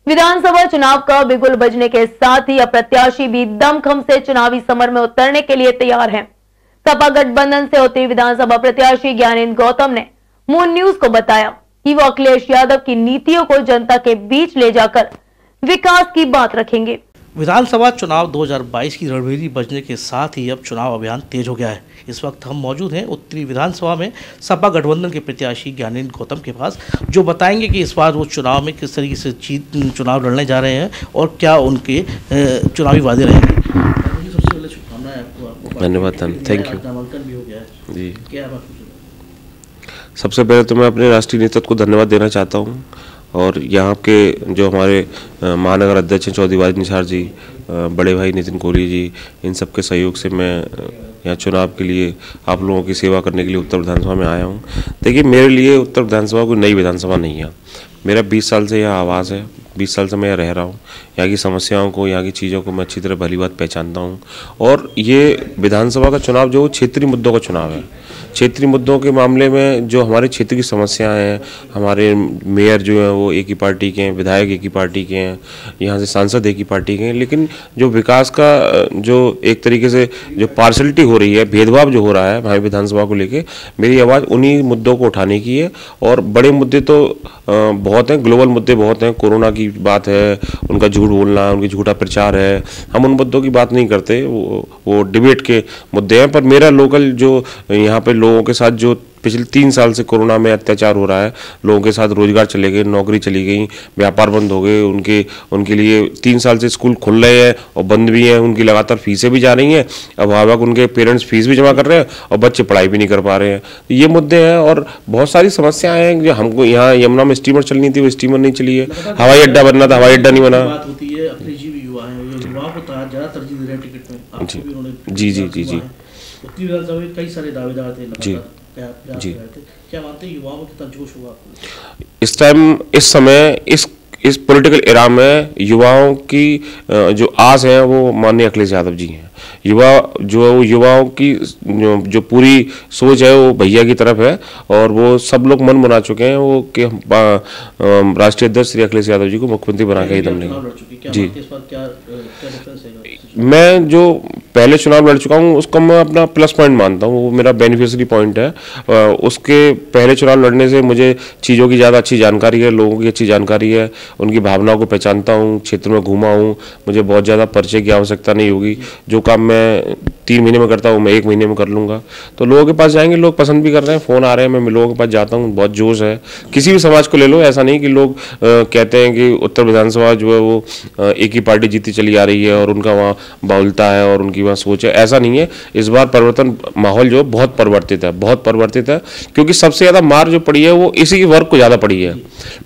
विधानसभा चुनाव का बिगुल बजने के साथ ही अब प्रत्याशी भी दमखम से चुनावी समर में उतरने के लिए तैयार हैं। सपा गठबंधन से होती विधानसभा प्रत्याशी ज्ञानेंद्र गौतम ने मून न्यूज को बताया कि वो अखिलेश यादव की नीतियों को जनता के बीच ले जाकर विकास की बात रखेंगे। विधानसभा चुनाव 2022 की रणभेरी बजने के साथ ही अब चुनाव अभियान तेज हो गया है। इस वक्त हम मौजूद हैं उत्तरी विधानसभा में सपा गठबंधन के प्रत्याशी ज्ञानेंद्र गौतम के पास, जो बताएंगे कि इस बार वो चुनाव में किस तरीके से चुनाव लड़ने जा रहे हैं और क्या उनके चुनावी वादे रहेंगे। सबसे पहले शुभकामनाएं आपको। धन्यवाद, थैंक यू। नामांकन भी हो गया है जी। क्या सबसे पहले तो मैं अपने राष्ट्रीय नेतृत्व को धन्यवाद देना चाहता हूँ और यहाँ के जो हमारे महानगर अध्यक्ष हैं चौधरी वाजिद निसार जी, बड़े भाई नितिन कोहली जी, इन सब के सहयोग से मैं यहाँ चुनाव के लिए आप लोगों की सेवा करने के लिए उत्तर विधानसभा में आया हूँ। देखिए, मेरे लिए उत्तर विधानसभा कोई नई विधानसभा नहीं है। मेरा 20 साल से यहाँ आवास है, 20 साल से मैं यहाँ रह रहा हूँ। यहाँ की समस्याओं को, यहाँ की चीज़ों को मैं अच्छी तरह भली बात पहचानता हूँ। और ये विधानसभा का चुनाव जो क्षेत्रीय मुद्दों का चुनाव है। क्षेत्रीय मुद्दों के मामले में जो हमारे क्षेत्र की समस्याएं हैं, हमारे मेयर जो हैं वो एक ही पार्टी के हैं, विधायक एक ही पार्टी के हैं, यहाँ से सांसद एक ही पार्टी के हैं, लेकिन जो विकास का जो एक तरीके से जो पार्शलिटी हो रही है, भेदभाव जो हो रहा है हमारी विधानसभा को लेके, मेरी आवाज़ उन्हीं मुद्दों को उठाने की है। और बड़े मुद्दे तो बहुत हैं, ग्लोबल मुद्दे बहुत हैं। कोरोना की बात है, उनका झूठ बोलना, उनकी झूठा प्रचार है, हम उन मुद्दों की बात नहीं करते, वो डिबेट के मुद्दे हैं। पर मेरा लोकल जो यहाँ पे लोगों के साथ जो पिछले 3 साल से कोरोना में अत्याचार हो रहा है, लोगों के साथ रोजगार चले गए, नौकरी चली गई, व्यापार बंद हो गए, उनके लिए 3 साल से स्कूल खुल रहे हैं और बंद भी हैं, उनकी लगातार फीसें भी जा रही हैं, अभिभावक उनके पेरेंट्स फीस भी जमा कर रहे हैं और बच्चे पढ़ाई भी नहीं कर पा रहे हैं। तो ये मुद्दे हैं और बहुत सारी समस्याएं हैं। जो हमको यहाँ यमुना में स्टीमर चलनी थी, वो स्टीमर नहीं चली है, हवाई अड्डा बनना था, हवाई अड्डा नहीं बना। जी जी जी जी कई सारे दावेदार थे जी जी। क्या मानते हैं युवाओं में कितना जोश होगा इस टाइम, इस समय, इस पॉलिटिकल एरा में युवाओं की जो आस है वो माननीय अखिलेश यादव जी हैं। युवाओं की जो पूरी सोच है वो भैया की तरफ है और वो सब लोग मन बना चुके हैं वो कि राष्ट्रीय अध्यक्ष श्री अखिलेश यादव जी को मुख्यमंत्री बना के ही दम लेंगे जी। मैं जो पहले चुनाव लड़ चुका हूँ उसका मैं अपना प्लस पॉइंट मानता हूँ, वो मेरा बेनिफिशियरी पॉइंट है। उसके पहले चुनाव लड़ने से मुझे चीज़ों की ज़्यादा अच्छी जानकारी है, लोगों की अच्छी जानकारी है, उनकी भावनाओं को पहचानता हूँ, क्षेत्र में घूमा हूँ, मुझे बहुत ज़्यादा परिचय की आवश्यकता नहीं होगी। जो काम मैं 3 महीने में करता हूँ मैं 1 महीने में कर लूँगा। तो लोगों के पास जाएंगे, लोग पसंद भी कर रहे हैं, फ़ोन आ रहे हैं, मैं लोगों के पास जाता हूँ, बहुत जोश है। किसी भी समाज को ले लो, ऐसा नहीं कि लोग कहते हैं कि उत्तर विधानसभा जो है वो एक ही पार्टी जीती चली आ रही है और उनका वहाँ बाहुलता है और उनकी वहाँ सोच है, ऐसा नहीं है। इस बार परिवर्तन माहौल जो बहुत परिवर्तित है, बहुत परिवर्तित है, क्योंकि सबसे ज़्यादा मार जो पड़ी है वो इसी वर्ग को ज़्यादा पड़ी है।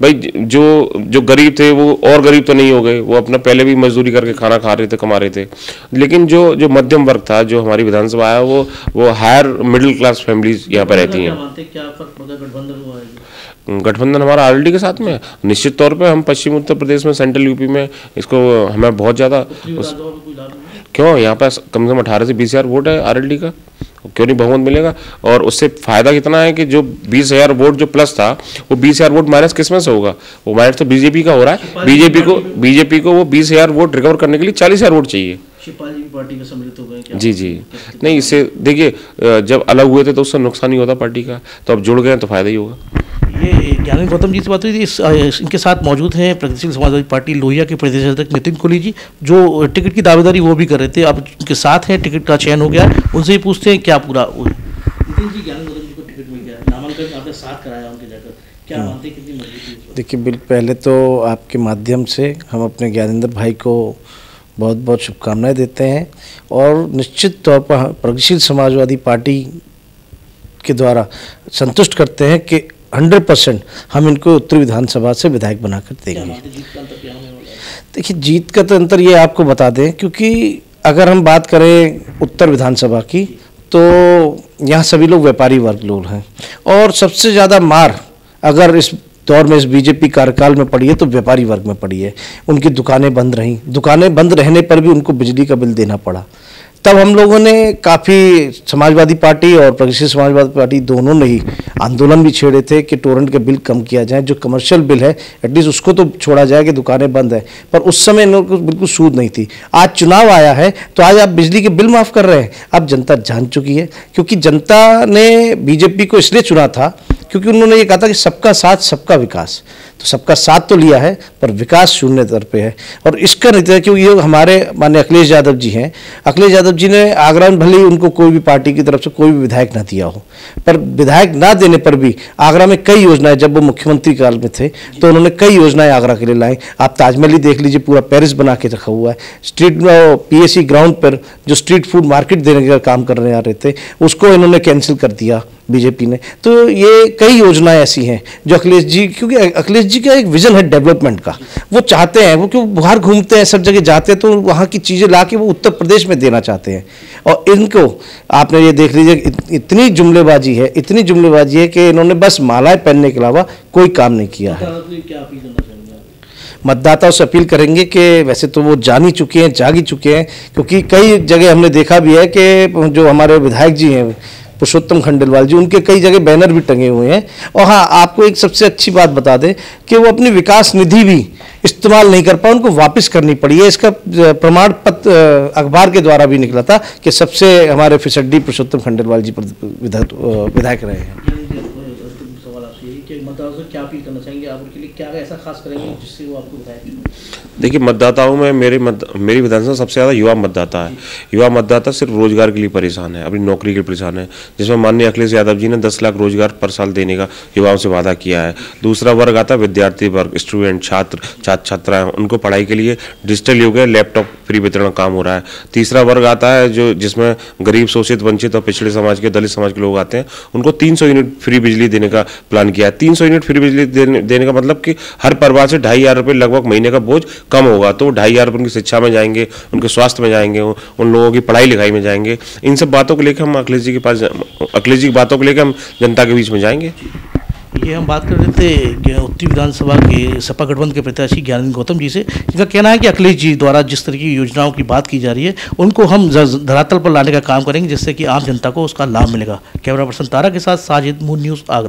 भाई जो गरीब थे वो और गरीब तो नहीं हो गए, वो अपना पहले भी मजदूरी करके खाना खा रहे थे, कमा रहे थे, लेकिन जो मध्यम वर्ग था, जो हमारी विधानसभा है वो हायर मिडिल क्लास फैमिलीज यहाँ पर रहती हैं। गठबंधन हमारा आरएलडी के साथ में निश्चित तौर पे, हम पश्चिम उत्तर प्रदेश में, सेंट्रल यूपी में इसको हमें बहुत ज़्यादा क्यों यहाँ पे कम से कम 18 से 20 हज़ार वोट है आरएलडी का, क्यों नहीं बहुमत मिलेगा। और उससे फायदा कितना है कि जो 20,000 वोट जो प्लस था वो 20,000 वोट माइनस किस में से होगा, वो माइनस तो बीजेपी का हो रहा है। बीजेपी को वो 20,000 वोट रिकवर करने के लिए 40,000 वोट चाहिए। शिवपाल जी पार्टी में सम्मिलित हो गए क्या? जी जी, नहीं, इससे देखिए जब अलग हुए थे तो उससे नुकसान ही होता पार्टी का, तो अब जुड़ गए तो फायदा ही होगा। ये ज्ञानेंद्र गौतम जी से बात हुई थी। इनके साथ मौजूद हैं प्रगतिशील समाजवादी पार्टी लोहिया के प्रदेश अध्यक्ष नितिन कोहली जी, जो टिकट की दावेदारी वो भी कर रहे थे, अब उनके साथ हैं, टिकट का चयन हो गया, उनसे ही पूछते हैं क्या पूरा। नितिन जी, ज्ञानेंद्र गौतम जी को टिकट मिल गया, नामांकन आपने साथ कराया उनके जाकर, क्या मानते हैं कितनी मजबूती? देखिए, पहले तो आपके माध्यम से हम अपने ज्ञानेंद्र भाई को बहुत बहुत शुभकामनाएं देते हैं और निश्चित तौर पर प्रगतिशील समाजवादी पार्टी के द्वारा संतुष्ट करते हैं कि 100% हम इनको उत्तरी विधानसभा से विधायक बनाकर देंगे। देखिए, जीत का तो अंतर ये आपको बता दें, क्योंकि अगर हम बात करें उत्तर विधानसभा की तो यहाँ सभी लोग व्यापारी वर्ग लोग हैं और सबसे ज़्यादा मार अगर इस दौर में इस बीजेपी कार्यकाल में पड़ी है तो व्यापारी वर्ग में पड़ी है। उनकी दुकानें बंद रहीं, दुकानें बंद रहने पर भी उनको बिजली का बिल देना पड़ा। तब हम लोगों ने काफ़ी, समाजवादी पार्टी और प्रगतिशील समाजवादी पार्टी दोनों ने ही आंदोलन भी छेड़े थे कि टोरेंट के बिल कम किया जाए, जो कमर्शियल बिल है एटलीस्ट उसको तो छोड़ा जाए कि दुकानें बंद है, पर उस समय इन लोगों को बिल्कुल सूद नहीं थी। आज चुनाव आया है तो आज आप बिजली के बिल माफ़ कर रहे हैं। अब जनता जान चुकी है, क्योंकि जनता ने बीजेपी को इसलिए चुना था क्योंकि उन्होंने ये कहा था कि सबका साथ सबका विकास, तो सबका साथ तो लिया है पर विकास शून्य दर पे है। और इसका नतीजा, क्योंकि ये हमारे माननीय अखिलेश यादव जी हैं, अखिलेश यादव जी ने आगरा में भले ही उनको कोई भी पार्टी की तरफ से कोई भी विधायक ना दिया हो, पर विधायक ना देने पर भी आगरा में कई योजनाएं, जब वो मुख्यमंत्री काल में थे तो उन्होंने कई योजनाएं आगरा के लिए लाई। आप ताजमहल ही देख लीजिए, पूरा पेरिस बना के रखा हुआ है। स्ट्रीट PSC ग्राउंड पर जो स्ट्रीट फूड मार्केट देने का काम करने आ रहे थे उसको इन्होंने कैंसिल कर दिया बीजेपी ने। तो ये कई योजनाएं ऐसी हैं जो अखिलेश जी, क्योंकि अखिलेश जी का एक विजन है डेवलपमेंट का, वो चाहते हैं, वो क्यों बाहर घूमते हैं, सब जगह जाते हैं, तो वहाँ की चीज़ें ला के वो उत्तर प्रदेश में देना चाहते हैं। और इनको आपने ये देख लीजिए, इतनी जुमलेबाजी है, इतनी जुमलेबाजी है कि इन्होंने बस मालाएं पहनने के अलावा कोई काम नहीं किया है। मतदाताओं से अपील करेंगे कि वैसे तो वो जान ही चुके हैं, जाग ही चुके हैं, क्योंकि कई जगह हमने देखा भी है कि जो हमारे विधायक जी हैं पुरुषोत्तम खंडेलवाल जी, उनके कई जगह बैनर भी टंगे हुए हैं। और हाँ, आपको एक सबसे अच्छी बात बता दें कि वो अपनी विकास निधि भी इस्तेमाल नहीं कर पाए, उनको वापस करनी पड़ी है। इसका प्रमाण पत्र अखबार के द्वारा भी निकला था कि सबसे हमारे फिसड्डी पुरुषोत्तम खंडेलवाल जी विधायक रहे हैं। मतदाताओं से क्या अपील करना चाहेंगे आप, उनके लिए क्या ऐसा खास करेंगे जिससे वो आपको बताएं? देखिए, मतदाताओं में मेरी विधानसभा सबसे ज़्यादा युवा मतदाता है। युवा मतदाता सिर्फ रोजगार के लिए परेशान है, अपनी नौकरी के लिए परेशान है, जिसमें माननीय अखिलेश यादव जी ने 10 लाख रोजगार पर साल देने का युवाओं से वादा किया है। दूसरा वर्ग आता है विद्यार्थी वर्ग, स्टूडेंट, छात्राएं, उनको पढ़ाई के लिए डिजिटल युग है, लैपटॉप फ्री वितरण काम हो रहा है। तीसरा वर्ग आता है जो जिसमें गरीब, शोषित, वंचित और पिछड़े समाज के, दलित समाज के लोग आते हैं, उनको 300 यूनिट फ्री बिजली देने का प्लान किया है। 300 यूनिट फ्री बिजली देने का मतलब कि हर परिवार से 2500 रुपये लगभग महीने का बोझ कम होगा। तो 2500 रुपये उनकी शिक्षा में जाएंगे, उनके स्वास्थ्य में जाएंगे, उन लोगों की पढ़ाई लिखाई में जाएंगे। इन सब बातों को लेकर हम अखिलेश जी की बातों को लेकर हम जनता के बीच में जाएंगे। ये हम बात कर रहे थे उत्तरी विधानसभा के सपा गठबंधन के प्रत्याशी ज्ञानेंद्र गौतम जी से। इनका कहना है कि अखिलेश जी द्वारा जिस तरह की योजनाओं की बात की जा रही है उनको हम धरातल पर लाने का काम करेंगे, जिससे कि आम जनता को उसका लाभ मिलेगा। कैमरा पर्सन तारा के साथ साजिद, मून न्यूज़, आगरा।